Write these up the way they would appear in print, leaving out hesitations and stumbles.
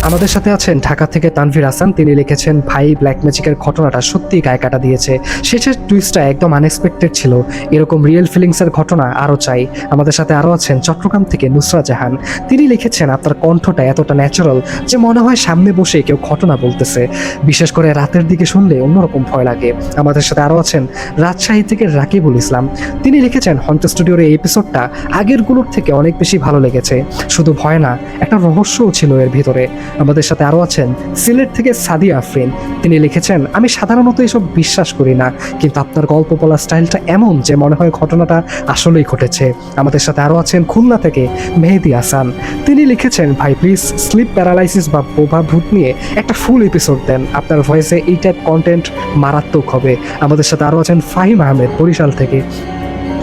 আমাদের সাথে আছেন ঢাকা থেকে তানভীর হাসান। তিনি লিখেছেন, ভাই ব্ল্যাক ম্যাজিকের ঘটনাটা সত্যিই গায়ে কাটা দিয়েছে। শেষের টুইস্টটা একদম আনএক্সপেক্টেড ছিল। এরকম রিয়েল ফিলিংসের ঘটনা আরও চাই। আমাদের সাথে আরও আছেন চট্টগ্রাম থেকে নুসরা জাহান। তিনি লিখেছেন, আপনার কণ্ঠটা এতটা ন্যাচারাল যে মনে হয় সামনে বসে কেউ ঘটনা বলতেছে। বিশেষ করে রাতের দিকে শুনলে অন্যরকম ভয় লাগে। আমাদের সাথে আরও আছেন রাজশাহী থেকে রাকিবুল ইসলাম। তিনি লিখেছেন, হন্ট স্টুডিওর এই এপিসোডটা আগেরগুলোর থেকে অনেক বেশি ভালো লেগেছে। শুধু ভয় না, একটা রহস্যও ছিল এর ভিতরে। আমাদের সাথে আরও আছেন সিলেট থেকে সাদিয়া আফরিন। তিনি লিখেছেন, আমি সাধারণত এসব বিশ্বাস করি না, কিন্তু আপনার গল্প বলার স্টাইলটা এমন যে মনে হয় ঘটনাটা আসলেই ঘটেছে। আমাদের সাথে আরও আছেন খুলনা থেকে মেহেদি হাসান। তিনি লিখেছেন, ভাই প্লিজ স্লিপ প্যারালাইসিস বা বোবা ভূত নিয়ে একটা ফুল এপিসোড দেন। আপনার ভয়েসে এই টাইপ কন্টেন্ট মারাত্মক হবে। আমাদের সাথে আরও আছেন ফাহিম আহমেদ বরিশাল থেকে।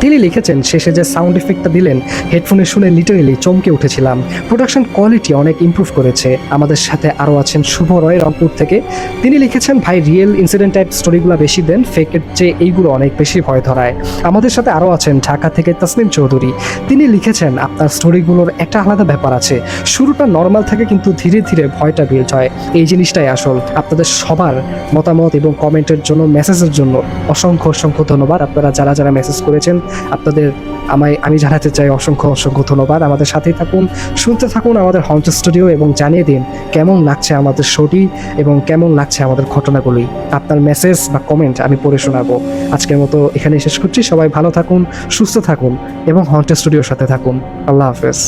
তিনি লিখেছেন, শেষে যে সাউন্ড এফেক্টটা দিলেন হেডফোনে শুনে লিটারেলি চমকে উঠেছিলাম। প্রোডাকশন কোয়ালিটি অনেক ইমপ্রুভ করেছে। আমাদের সাথে আরও আছেন শুভ রয় রংপুর থেকে। তিনি লিখেছেন, ভাই রিয়েল ইনসিডেন্ট টাইপ স্টোরিগুলো বেশি দেন, ফেকের চেয়ে এইগুলো অনেক বেশি ভয় ধরায়। আমাদের সাথে আরও আছেন ঢাকা থেকে তাসনিম চৌধুরী। তিনি লিখেছেন, আপনার স্টোরিগুলোর একটা আলাদা ব্যাপার আছে। শুরুটা নর্মাল থাকে কিন্তু ধীরে ধীরে ভয়টা বিল্ড হয়। এই জিনিসটাই আসল। আপনাদের সবার মতামত এবং কমেন্টের জন্য, মেসেজের জন্য অসংখ্য অসংখ্য ধন্যবাদ। আপনারা যারা যারা মেসেজ করেছেন আপনাদের আমি জানাতে চাই অসংখ্য অসংখ্য ধন্যবাদ। আমাদের সাথেই থাকুন, শুনতে থাকুন আমাদের হন্ট স্টুডিও এবং জানিয়ে দিন কেমন লাগছে আমাদের শোটি এবং কেমন লাগছে আমাদের ঘটনাগুলি। আপনার মেসেজ বা কমেন্ট আমি পড়ে শোনাবো। আজকের মতো এখানেই শেষ করছি। সবাই ভালো থাকুন, সুস্থ থাকুন এবং হন্ট স্টুডিওর সাথে থাকুন। আল্লাহ হাফেজ।